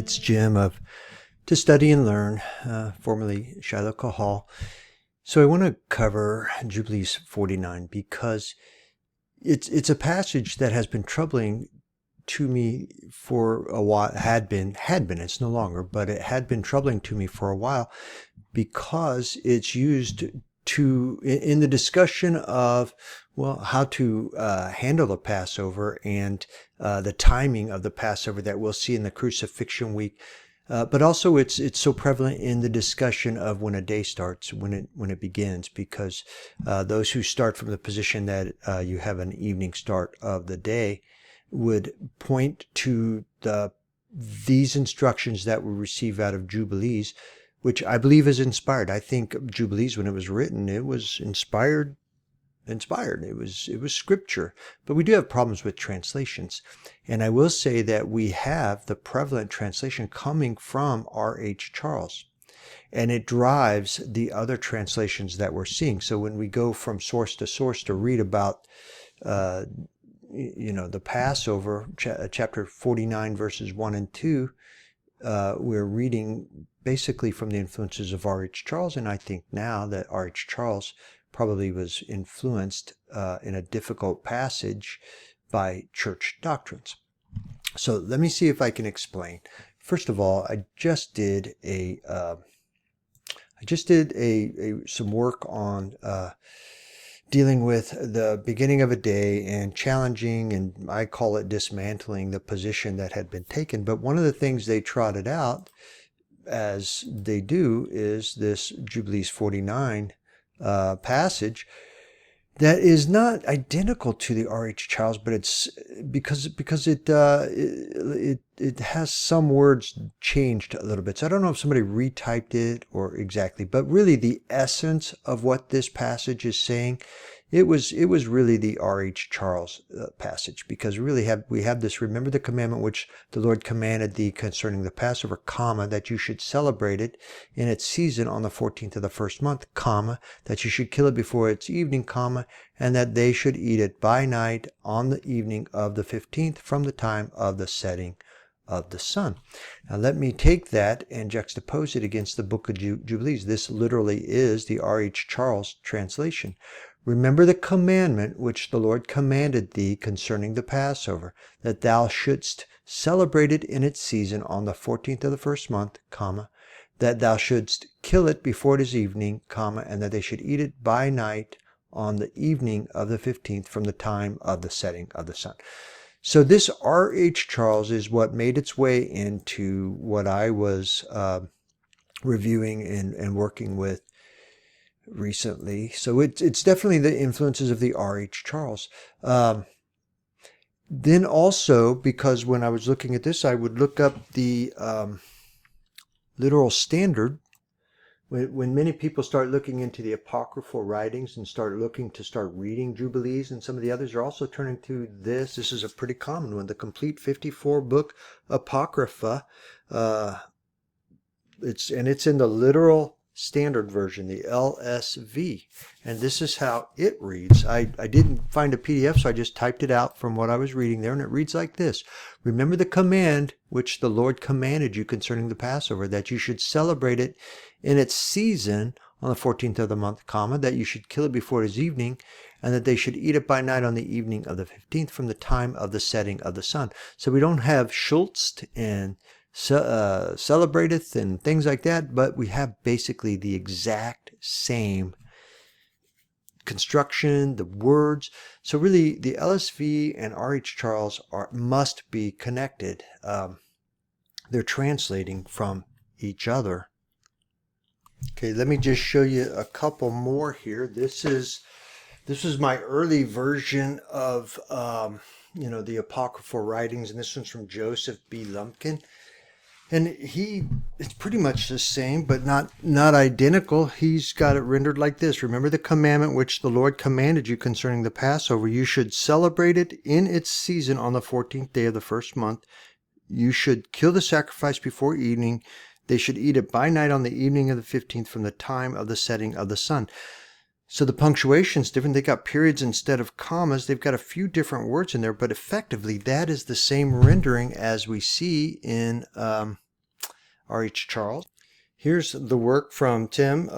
It's Jim of To Study and Learn, formerly Shiloh Hall. So I want to cover Jubilees 49 because it's a passage that has been troubling to me for a while. Had been. It's no longer, but it had been troubling to me for a while because it's used in the discussion of how to handle the Passover and the timing of the Passover that we'll see in the crucifixion week. But also it's so prevalent in the discussion of when a day starts, when it begins, because those who start from the position that you have an evening start of the day would point to these instructions that we receive out of Jubilees, which I believe is inspired. I think Jubilees, when it was written, it was inspired. It was scripture. But we do have problems with translations. And I will say that we have the prevalent translation coming from R.H. Charles. And it drives the other translations that we're seeing. So when we go from source to read about the Passover, chapter 49, verses 1 and 2, we're reading basically from the influences of R.H. Charles. And I think now that R.H. Charles probably was influenced in a difficult passage by church doctrines. So let me see if I can explain. First of all, I just did some work on dealing with the beginning of a day and challenging, and I call it dismantling, the position that had been taken. But one of the things they trotted out, as they do, is this Jubilees 49 passage that is not identical to the R.H. Charles, but it's because it has some words changed a little bit. So I don't know if somebody retyped it or exactly, but really the essence of what this passage is saying, it was really the R.H. Charles passage, because we have this: remember the commandment which the Lord commanded thee concerning the Passover, that you should celebrate it in its season on the 14th of the first month, that you should kill it before its evening, and that they should eat it by night on the evening of the 15th from the time of the setting of the sun. Now let me take that and juxtapose it against the book of Jubilees. This literally is the R.H. Charles translation. Remember the commandment which the Lord commanded thee concerning the Passover, that thou shouldst celebrate it in its season on the 14th of the first month, that thou shouldst kill it before it is evening, and that they should eat it by night on the evening of the 15th from the time of the setting of the sun. So this R.H. Charles is what made its way into what I was reviewing and working with recently. So it's definitely the influences of the R.H. Charles. Then also, because when I was looking at this, I would look up the literal standard. When many people start looking into the apocryphal writings and start reading Jubilees, and some of the others are also turning to this. This is a pretty common one, the complete 54-book Apocrypha. It's in the literal standard version, the LSV, and this is how it reads. I didn't find a PDF, so I just typed it out from what I was reading there, and it reads like this: remember the command which the Lord commanded you concerning the Passover, that you should celebrate it in its season on the 14th of the month, that you should kill it before it is evening, and that they should eat it by night on the evening of the 15th from the time of the setting of the sun. So we don't have Schultz and celebrateth and things like that, but we have basically the exact same construction, the words. So really the LSV and R.H. Charles must be connected. They're translating from each other. Okay, let me just show you a couple more here. This is my early version of the apocryphal writings, and this one's from Joseph B. Lumpkin. And it's pretty much the same, but not identical. He's got it rendered like this: remember the commandment which the Lord commanded you concerning the Passover. You should celebrate it in its season on the 14th day of the first month. You should kill the sacrifice before evening. They should eat it by night on the evening of the 15th from the time of the setting of the sun. So the punctuation's different. They got periods instead of commas. They've got a few different words in there, but effectively that is the same rendering as we see in R.H. Charles. Here's the work from Tim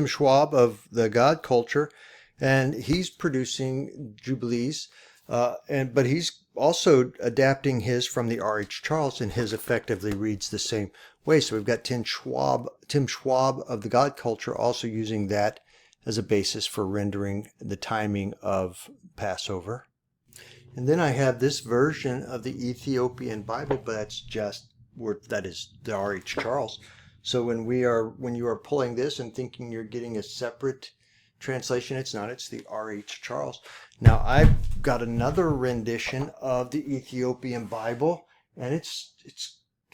Schwab of the God Culture, and he's producing Jubilees, but he's also adapting his from the R.H. Charles, and his effectively reads the same way. So we've got Tim Schwab of the God Culture also using that as a basis for rendering the timing of Passover. And then I have this version of the Ethiopian Bible, but that is the R.H. Charles. So when you are pulling this and thinking you're getting a separate translation, it's not. It's the R.H. Charles. Now I've got another rendition of the Ethiopian Bible, and it's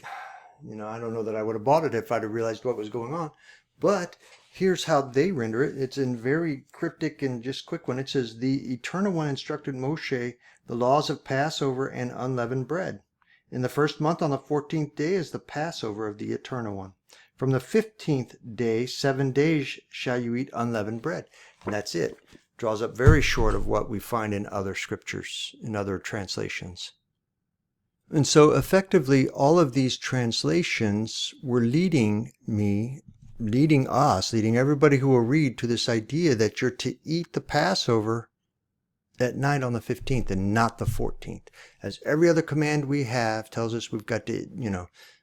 I don't know that I would have bought it if I'd have realized what was going on, but here's how they render it. It's in very cryptic and just quick one. It says, "The Eternal One instructed Moshe the laws of Passover and unleavened bread. In the first month on the 14th day is the Passover of the Eternal One. From the 15th day, 7 days shall you eat unleavened bread." And that's it. Draws up very short of what we find in other scriptures, in other translations. And so effectively, all of these translations were leading everybody who will read to this idea that you're to eat the Passover at night on the 15th and not the 14th. As every other command we have tells us we've got to,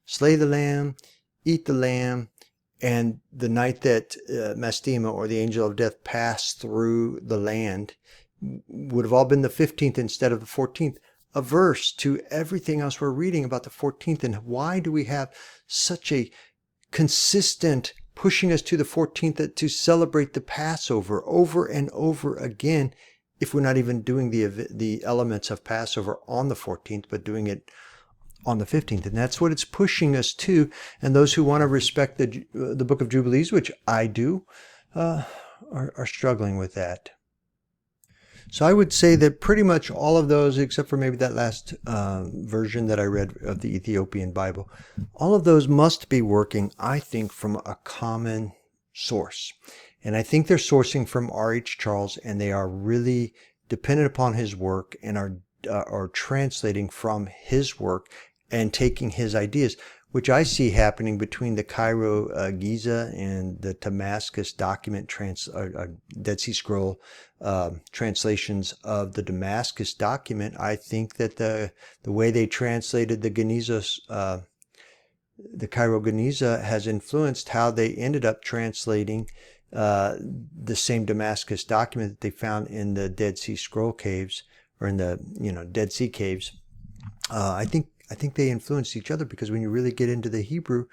slay the lamb, eat the lamb, and the night that Mastema, or the angel of death, passed through the land would have all been the 15th instead of the 14th. Averse to everything else we're reading about the 14th. And why do we have such a consistent pushing us to the 14th to celebrate the Passover over and over again, if we're not even doing the elements of Passover on the 14th, but doing it on the 15th? And that's what it's pushing us to. And those who want to respect the book of Jubilees, which I do, are struggling with that. So I would say that pretty much all of those, except for maybe that last version that I read of the Ethiopian Bible, all of those must be working, I think, from a common source. And I think they're sourcing from R.H. Charles, and they are really dependent upon his work and are translating from his work and taking his ideas, which I see happening between the Cairo Giza and the Damascus document Dead Sea Scroll translations of the Damascus document. I think that the way they translated the Cairo Geniza has influenced how they ended up translating the same Damascus document that they found in the Dead Sea Scroll caves, or in the Dead Sea caves. I think they influenced each other, because when you really get into the Hebrew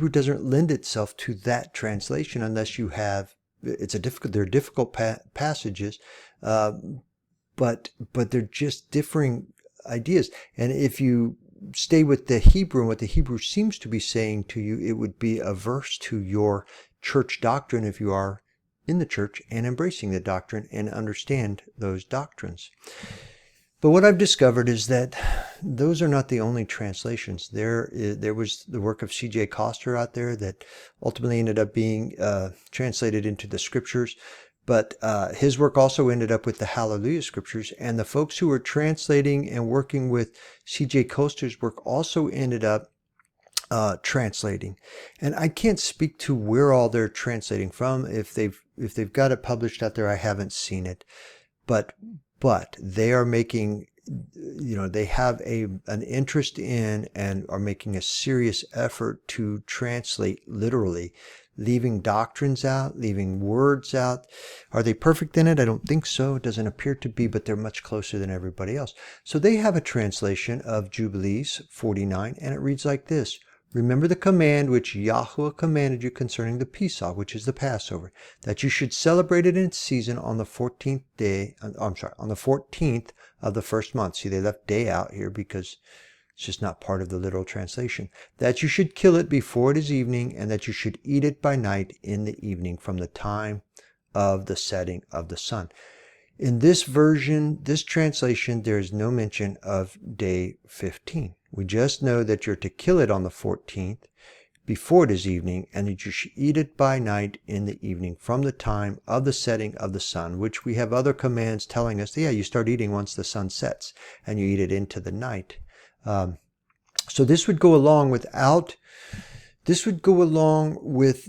doesn't lend itself to that translation unless you have. They're difficult passages, but they're just differing ideas. And if you stay with the Hebrew and what the Hebrew seems to be saying to you, it would be averse to your church doctrine if you are in the church and embracing the doctrine and understand those doctrines. But what I've discovered is that those are not the only translations. There was the work of C.J. Coster out there that ultimately ended up being translated into the scriptures. But his work also ended up with the Hallelujah scriptures. And the folks who were translating and working with C.J. Coster's work also ended up translating. And I can't speak to where all they're translating from. If they've got it published out there, I haven't seen it. But they are making, they have an interest in and are making a serious effort to translate literally, leaving doctrines out, leaving words out. Are they perfect in it? I don't think so. It doesn't appear to be, but they're much closer than everybody else. So they have a translation of Jubilees 49, and it reads like this: "Remember the command which Yahweh commanded you concerning the Pesach, which is the Passover, that you should celebrate it in season on the 14th day, on the 14th of the first month." See, they left day out here because it's just not part of the literal translation. "That you should kill it before it is evening, and that you should eat it by night in the evening from the time of the setting of the sun." In this version, this translation, there is no mention of day 15. We just know that you're to kill it on the 14th before it is evening, and that you should eat it by night in the evening from the time of the setting of the sun, which we have other commands telling us, you start eating once the sun sets, and you eat it into the night. So this would go along with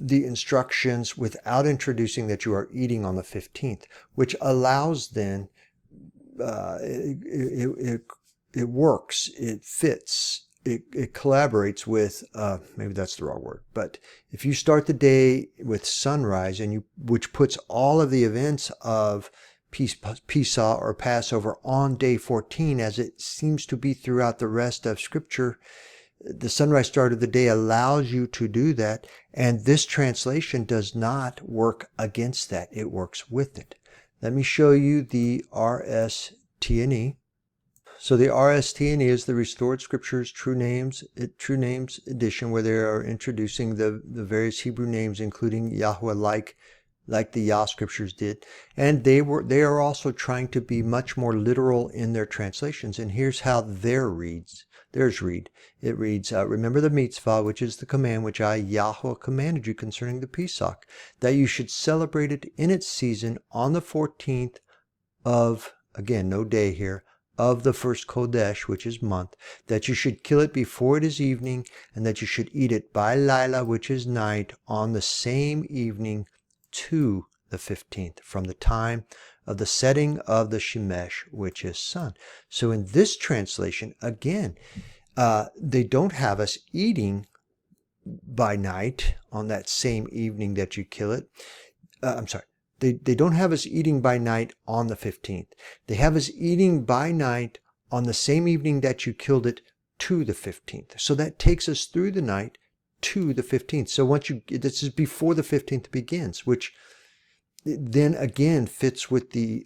the instructions without introducing that you are eating on the 15th, which allows then, it works, it fits, it collaborates with, maybe that's the wrong word, but if you start the day with sunrise, which puts all of the events of Pesach or Passover on day 14, as it seems to be throughout the rest of Scripture, the sunrise start of the day allows you to do that, and this translation does not work against that. It works with it. Let me show you the RST&E. So the RST&E is the Restored Scriptures True Names edition, where they are introducing the various Hebrew names, including Yahweh, like the Yah Scriptures did. And they are also trying to be much more literal in their translations. And here's how theirs read. It reads, remember the mitzvah, which is the command which I, Yahweh, commanded you concerning the Pesach, that you should celebrate it in its season on the 14th of, again, no day here, of the first Kodesh, which is month, that you should kill it before it is evening, and that you should eat it by Lila, which is night, on the same evening to the 15th, from the time of the setting of the Shemesh, which is sun. So in this translation, again, they don't have us eating by night on that same evening that you kill it. They don't have us eating by night on the 15th. They have us eating by night on the same evening that you killed it to the 15th. So that takes us through the night to the 15th. So this is before the 15th begins, which then again fits with the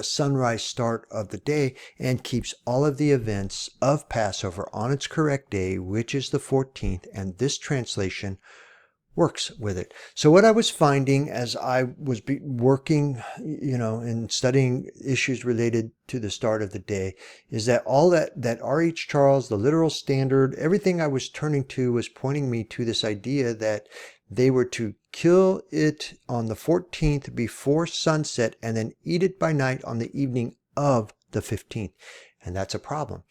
sunrise start of the day and keeps all of the events of Passover on its correct day, which is the 14th. And this translation works with it. So what I was finding as I was working, and studying issues related to the start of the day, is that all that R.H. Charles, the literal standard, everything I was turning to was pointing me to this idea that they were to kill it on the 14th before sunset and then eat it by night on the evening of the 15th. And that's a problem.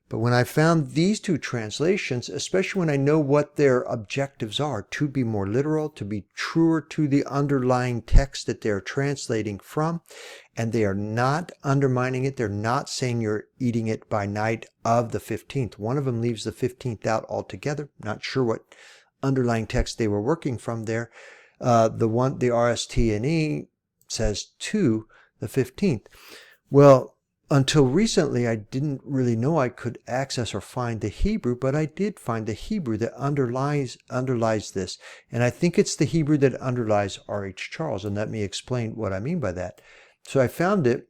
But when I found these two translations, especially when I know what their objectives are, to be more literal, to be truer to the underlying text that they're translating from, and they are not undermining it, they're not saying you're eating it by night of the 15th. One of them leaves the 15th out altogether. Not sure what underlying text they were working from there. The RST&E says to the 15th. Well, until recently, I didn't really know I could access or find the Hebrew, but I did find the Hebrew that underlies this. And I think it's the Hebrew that underlies R.H. Charles. And let me explain what I mean by that. So I found it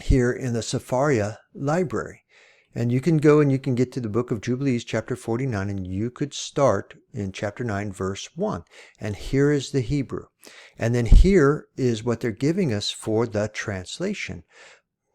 here in the Sepharia library. And you can go and you can get to the book of Jubilees, chapter 49, and you could start in chapter 9, verse 1. And here is the Hebrew. And then here is what they're giving us for the translation.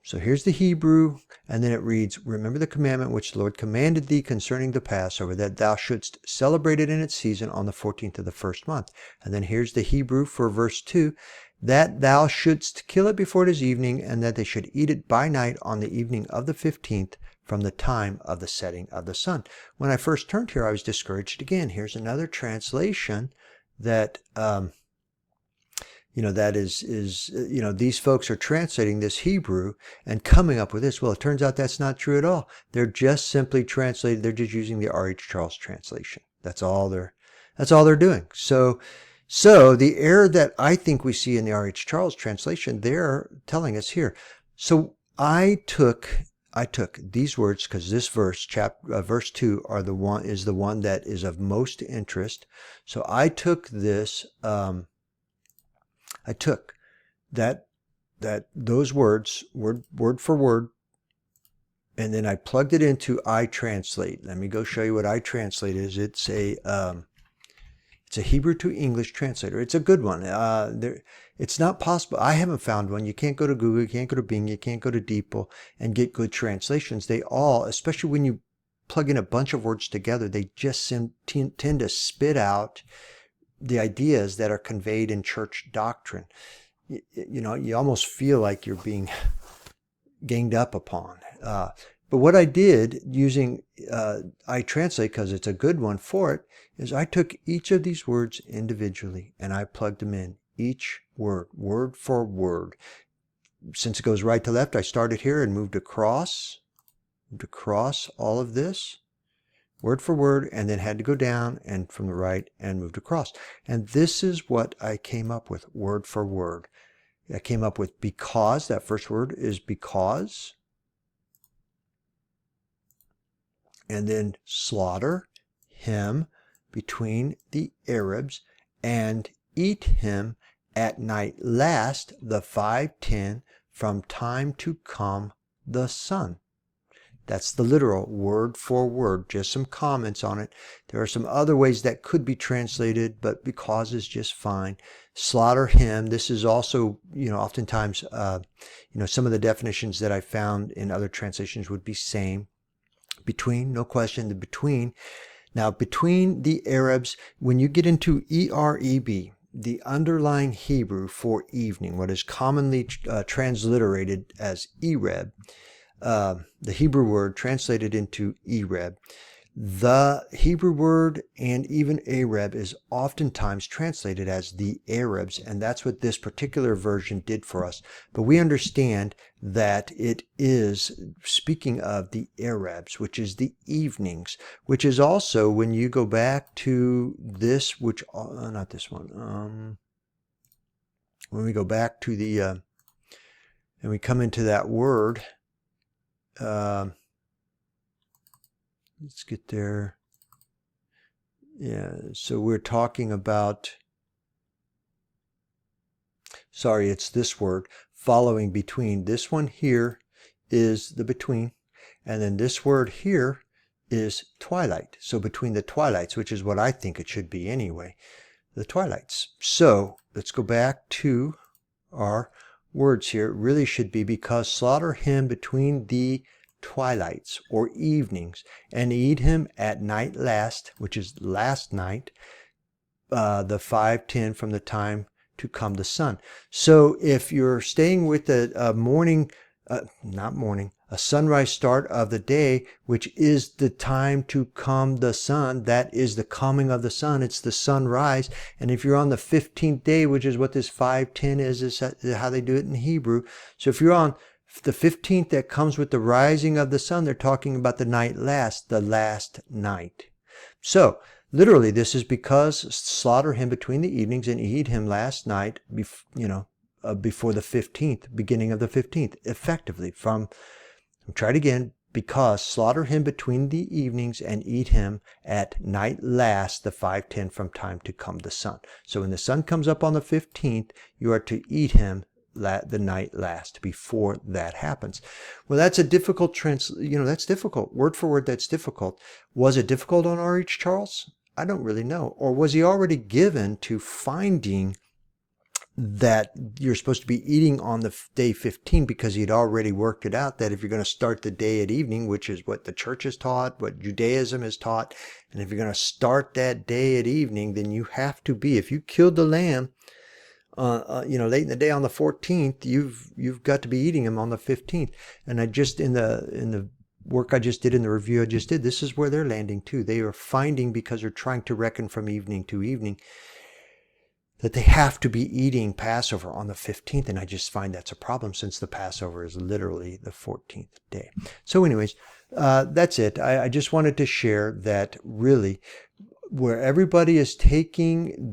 So here's the Hebrew, and then it reads, remember the commandment which the Lord commanded thee concerning the Passover, that thou shouldst celebrate it in its season on the 14th of the first month. And then here's the Hebrew for verse 2, that thou shouldst kill it before it is evening, and that they should eat it by night on the evening of the 15th, from the time of the setting of the sun. When I first turned here, I was discouraged again. Here's another translation that that is these folks are translating this Hebrew and coming up with this. Well, it turns out that's not true at all. They're just simply translated. They're just using the R.H. Charles translation. That's all they're doing. So the error that I think we see in the R.H. Charles translation, they're telling us here. So I took these words, because this verse 2 is the one that is of most interest. So I took this. I took those words word for word, and then I plugged it into iTranslate. Let me go show you what iTranslate is. It's a Hebrew to English translator. It's a good one. It's not possible. I haven't found one. You can't go to Google, you can't go to Bing, you can't go to DeepL and get good translations. They all, especially when you plug in a bunch of words together, they just tend to spit out the ideas that are conveyed in church doctrine. You almost feel like you're being ganged up upon. But what I did using iTranslate, because it's a good one for it, is I took each of these words individually and I plugged them in, each word, word for word. Since it goes right to left, I started here and moved across all of this, word for word, and then had to go down and from the right and moved across. And this is what I came up with, word for word. I came up with because, that first word is because. And then slaughter him between the Arabs and eat him at night last the 5:10 from time to come the sun. That's the literal word for word, just some comments on it. There are some other ways that could be translated, but because is just fine. Slaughter him. This is also, oftentimes, some of the definitions that I found in other translations would be same. Between, no question, the between. Now, between the Arabs, when you get into EREB, the underlying Hebrew for evening, what is commonly transliterated as Ereb, the Hebrew word translated into Ereb, the Hebrew word and even Arab is oftentimes translated as the Arabs, and that's what this particular version did for us. But we understand that it is speaking of the Arabs, which is the evenings, which is also when you go back to this, which, not this one, when we go back to the, and we come into that word, let's get there. Yeah, so we're talking about, sorry, it's this word, following between. This one here is the between, and then this word here is twilight. So between the twilights, which is what I think it should be anyway, the twilights. So let's go back to our words here. It really should be because slaughter him between the twilights or evenings and eat him at night last, which is last night, the 5:10 from the time to come the sun. So if you're staying with a morning, a sunrise start of the day, which is the time to come the sun, that is the coming of the sun, it's the sunrise. And if you're on the 15th day, which is what this 5:10 is how they do it in Hebrew. So if you're on the 15th that comes with the rising of the sun, they're talking about the night last, the last night. So literally, this is because slaughter him between the evenings and eat him last night, before the 15th, beginning of the 15th, effectively. Try it again. Because slaughter him between the evenings and eat him at night last, the 5:10 from time to come the sun. So when the sun comes up on the 15th, you are to eat him the night last, before that happens. Well, that's a difficult that's difficult. Word for word, that's difficult. Was it difficult on R.H. Charles? I don't really know. Or was he already given to finding that you're supposed to be eating on the day 15 because he'd already worked it out that if you're going to start the day at evening, which is what the church has taught, what Judaism has taught, and if you're going to start that day at evening, then you have to be, if you killed the lamb, late in the day on the 14th, you've got to be eating them on the 15th. And I just, in the work I just did, in the review I just did, this is where they're landing too. They are finding, because they're trying to reckon from evening to evening, that they have to be eating Passover on the 15th. And I just find that's a problem, since the Passover is literally the 14th day. So anyways, that's it. I just wanted to share that really, where everybody is taking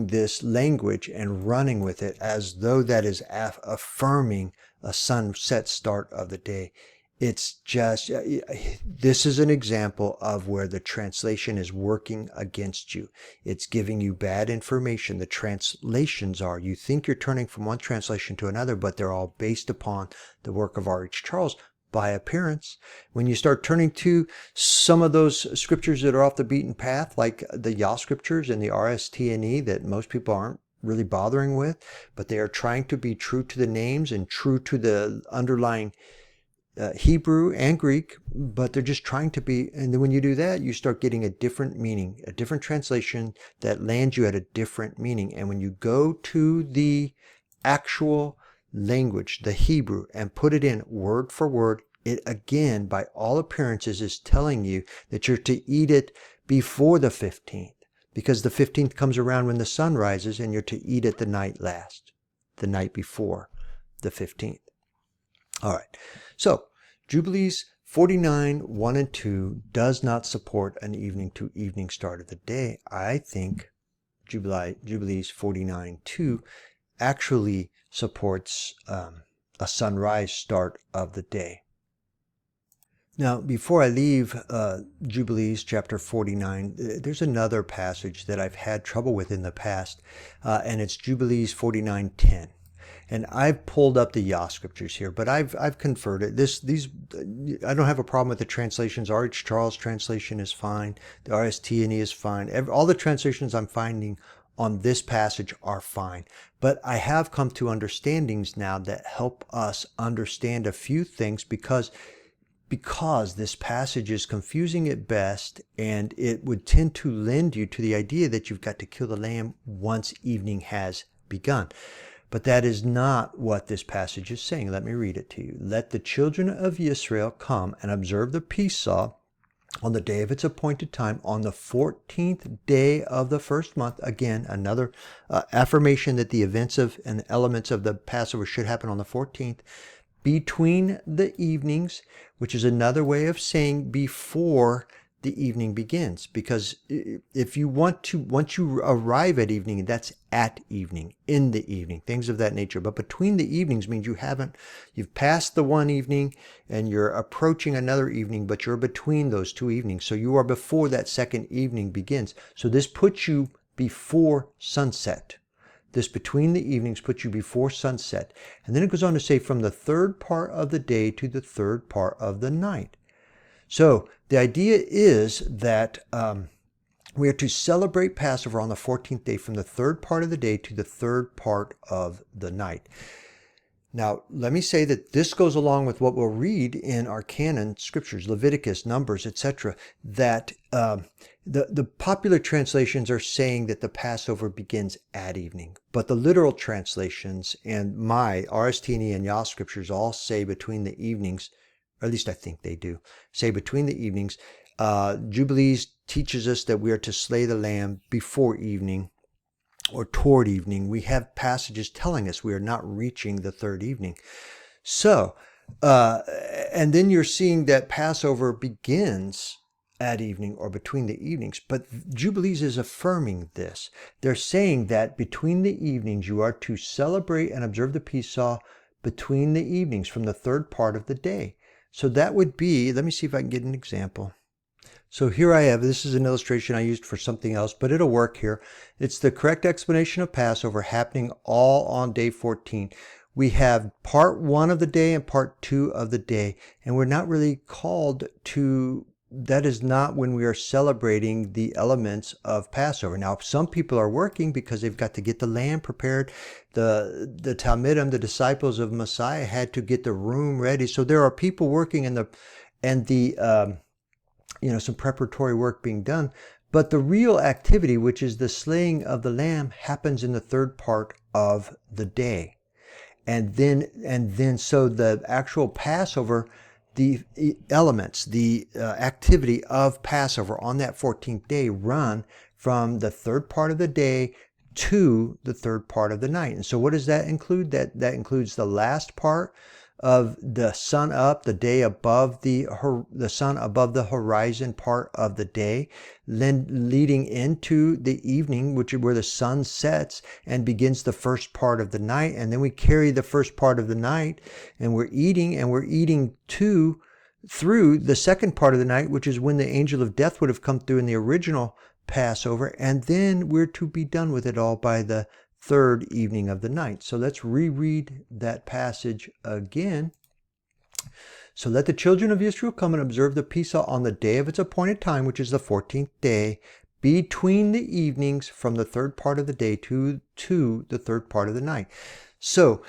this language and running with it as though that is affirming a sunset start of the day. It's just, this is an example of where the translation is working against you. It's giving you bad information. The translations are, you think you're turning from one translation to another, but they're all based upon the work of R.H. Charles by appearance. When you start turning to some of those scriptures that are off the beaten path, like the Yah scriptures and the RST&E that most people aren't really bothering with, but they are trying to be true to the names and true to the underlying Hebrew and Greek, but they're just trying to be, and then when you do that, you start getting a different meaning, a different translation that lands you at a different meaning. And when you go to the actual language, the Hebrew, and put it in word for word, it again, by all appearances, is telling you that you're to eat it before the 15th, because the 15th comes around when the sun rises, and you're to eat it the night before the 15th. All right, so Jubilees 49, 1 and 2 does not support an evening to evening start of the day. I think Jubilees 49, 2 actually supports a sunrise start of the day. Now, before I leave Jubilees chapter 49, there's another passage that I've had trouble with in the past, and it's Jubilees 49:10. And I've pulled up the Yah scriptures here, but I've converted I don't have a problem with the translations. R.H. Charles translation is fine. The RST&E is fine. All the translations I'm finding on this passage are fine. But I have come to understandings now that help us understand a few things because this passage is confusing at best, and it would tend to lend you to the idea that you've got to kill the lamb once evening has begun. But that is not what this passage is saying. Let me read it to you. Let the children of Israel come and observe the Pesach on the day of its appointed time, on the 14th day of the first month. Again, another affirmation that the events of and elements of the Passover should happen on the 14th, between the evenings, which is another way of saying before the evening begins. Because if you once you arrive at evening, that's at evening, in the evening, things of that nature. But between the evenings means you've passed the one evening and you're approaching another evening, but you're between those two evenings. So you are before that second evening begins. So this puts you before sunset. This between the evenings puts you before sunset. And then it goes on to say from the third part of the day to the third part of the night. So the idea is that we are to celebrate Passover on the 14th day from the third part of the day to the third part of the night. Now, let me say that this goes along with what we'll read in our canon scriptures, Leviticus, Numbers, etc., that the popular translations are saying that the Passover begins at evening. But the literal translations and my RST&E and Yah scriptures all say between the evenings, or at least I think they do, say between the evenings. Jubilees teaches us that we are to slay the lamb before evening or toward evening. We have passages telling us we are not reaching the third evening. So, and then you're seeing that Passover begins at evening or between the evenings. But Jubilees is affirming this. They're saying that between the evenings you are to celebrate and observe the Pesach between the evenings from the third part of the day. So that would be, let me see if I can get an example. So here I have, this is an illustration I used for something else, but it'll work here. It's the correct explanation of Passover happening all on day 14. We have part 1 of the day and part 2 of the day, and we're not really called to, that is not when we are celebrating the elements of Passover. Now, some people are working because they've got to get the lamb prepared. The Talmidim, the disciples of Messiah, had to get the room ready. So there are people working some preparatory work being done. But the real activity, which is the slaying of the lamb, happens in the third part of the day. And then so the actual Passover, the elements, the activity of Passover on that 14th day run from the third part of the day to the third part of the night. And so what does that include? That includes the last part of the sun up, the day above the sun above the horizon part of the day, then leading into the evening, where the sun sets and begins the first part of the night. And then we carry the first part of the night and we're eating through the second part of the night, which is when the angel of death would have come through in the original Passover. And then we're to be done with it all by the third evening of the night. So let's reread that passage again. So let the children of Israel come and observe the Pesach on the day of its appointed time, which is the 14th day, between the evenings from the third part of the day to the third part of the night. So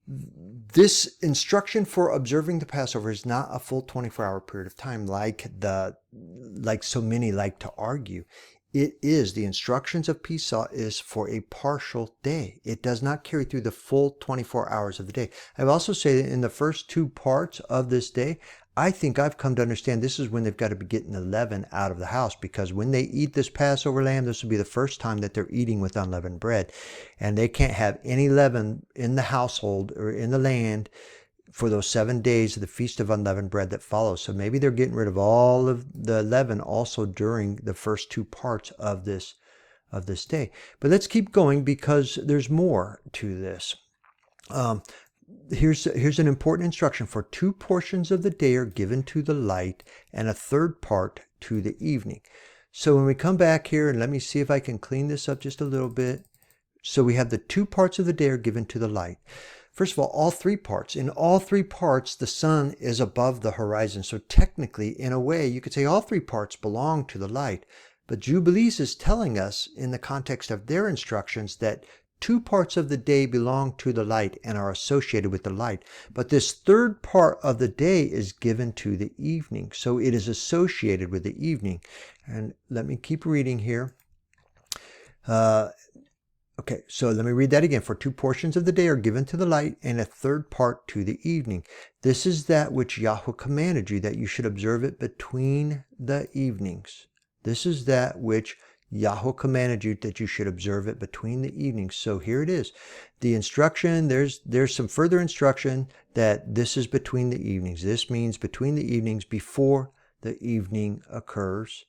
this instruction for observing the Passover is not a full 24-hour period of time like so many like to argue. the instructions of Pesach is for a partial day. It does not carry through the full 24 hours of the day. I've also said that in the first 2 parts of this day, I think I've come to understand this is when they've got to be getting the leaven out of the house, because when they eat this Passover lamb, this will be the first time that they're eating with unleavened bread. And they can't have any leaven in the household or in the land for those 7 days of the Feast of Unleavened Bread that follows. So maybe they're getting rid of all of the leaven also during the first 2 parts of this day. But let's keep going, because there's more to this. Here's an important instruction. For 2 portions of the day are given to the light, and a 3rd part to the evening. So when we come back here, and let me see if I can clean this up just a little bit. So we have the 2 parts of the day are given to the light. First of all 3 parts. In all 3 parts, the sun is above the horizon. So technically, in a way, you could say all 3 parts belong to the light. But Jubilees is telling us, in the context of their instructions, that 2 parts of the day belong to the light and are associated with the light. But this 3rd part of the day is given to the evening. So it is associated with the evening. And let me keep reading here. Okay, so let me read that again. For 2 portions of the day are given to the light, and a 3rd part to the evening. This is that which Yahweh commanded you, that you should observe it between the evenings. This is that which Yahweh commanded you, that you should observe it between the evenings. So here it is. The instruction, there's some further instruction that this is between the evenings. This means between the evenings, before the evening occurs.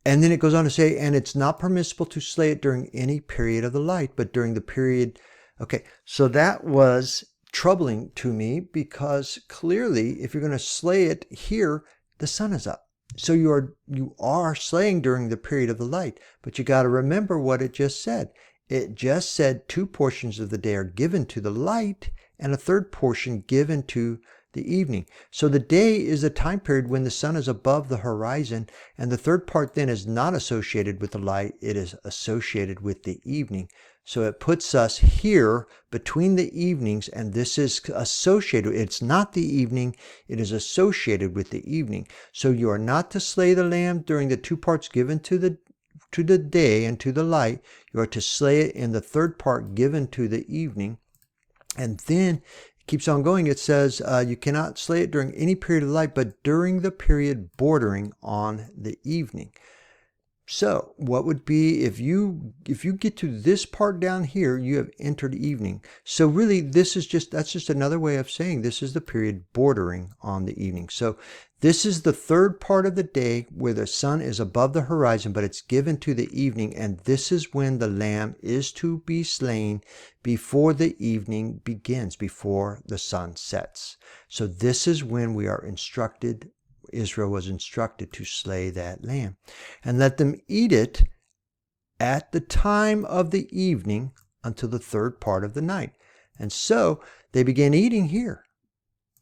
And then it goes on to say, and it's not permissible to slay it during any period of the light, but during the period. Okay, so that was troubling to me, because clearly, if you're going to slay it here, the sun is up. So you are slaying during the period of the light, but you got to remember what it just said. It just said 2 portions of the day are given to the light, and a 3rd portion given to the evening. So the day is a time period when the sun is above the horizon, and the 3rd part then is not associated with the light. It is associated with the evening. So it puts us here between the evenings, and this is associated. It's not the evening. It is associated with the evening. So you are not to slay the lamb during the 2 parts given to the day and to the light. You are to slay it in the 3rd part given to the evening. And then keeps on going. It says you cannot slay it during any period of light, but during the period bordering on the evening. So what would be, if you get to this part down here, you have entered evening. So really, that's just another way of saying this is the period bordering on the evening. So this is the 3rd part of the day where the sun is above the horizon, but it's given to the evening. And this is when the lamb is to be slain before the evening begins, before the sun sets. So this is when we are instructed, Israel was instructed to slay that lamb. And let them eat it at the time of the evening until the 3rd part of the night. And so they began eating here.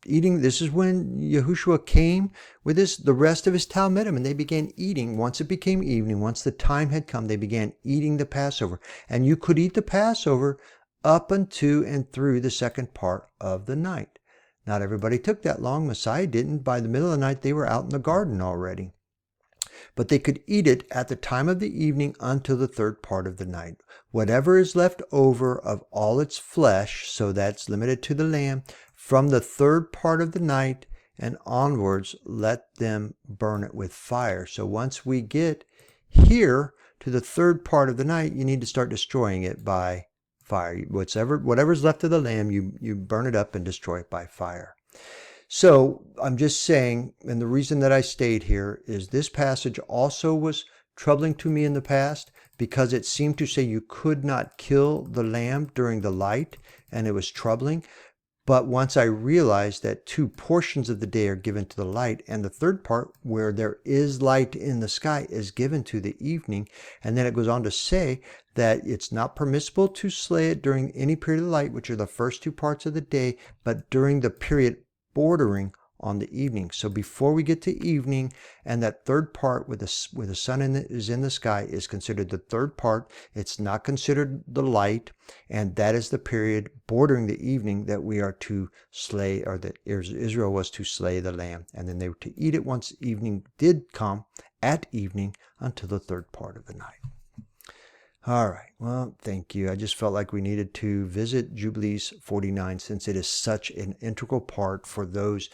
This is when Yahushua came with the rest of his Talmudim, and they began eating. Once it became evening, once the time had come, they began eating the Passover. And you could eat the Passover up unto and through the 2nd part of the night. Not everybody took that long. Messiah didn't. By the middle of the night, they were out in the garden already. But they could eat it at the time of the evening until the 3rd part of the night. Whatever is left over of all its flesh, so that's limited to the lamb, from the 3rd part of the night and onwards, let them burn it with fire. So once we get here to the 3rd part of the night, you need to start destroying it by fire. Whatever's left of the lamb, you burn it up and destroy it by fire. So I'm just saying, and the reason that I stayed here is this passage also was troubling to me in the past, because it seemed to say you could not kill the lamb during the light, and it was troubling. But once I realized that 2 portions of the day are given to the light, and the 3rd part, where there is light in the sky, is given to the evening. And then it goes on to say that it's not permissible to slay it during any period of light, which are the first 2 parts of the day, but during the period bordering on the evening. So before we get to evening, and that 3rd part where the sun is in the sky is considered the 3rd part. It's not considered the light, and that is the period bordering the evening that we are to slay, or that Israel was to slay the lamb, and then they were to eat it once evening did come, at evening until the third part of the night. All right. Well, thank you. I just felt like we needed to visit Jubilees 49 since it is such an integral part for those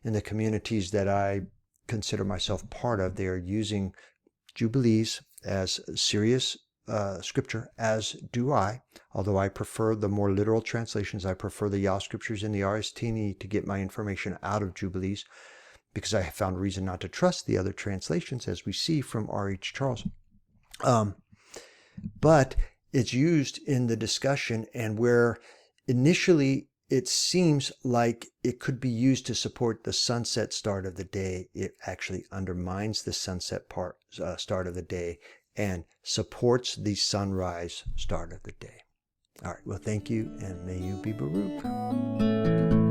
in the communities that I consider myself part of. They are using Jubilees as serious scripture, as do I. Although I prefer the more literal translations, I prefer the Yah scriptures in the RST to get my information out of Jubilees, because I have found reason not to trust the other translations, as we see from R.H. Charles. But it's used in the discussion, and where initially it seems like it could be used to support the sunset start of the day, it actually undermines the sunset start of the day and supports the sunrise start of the day. All right, well, thank you, and may you be Baruch.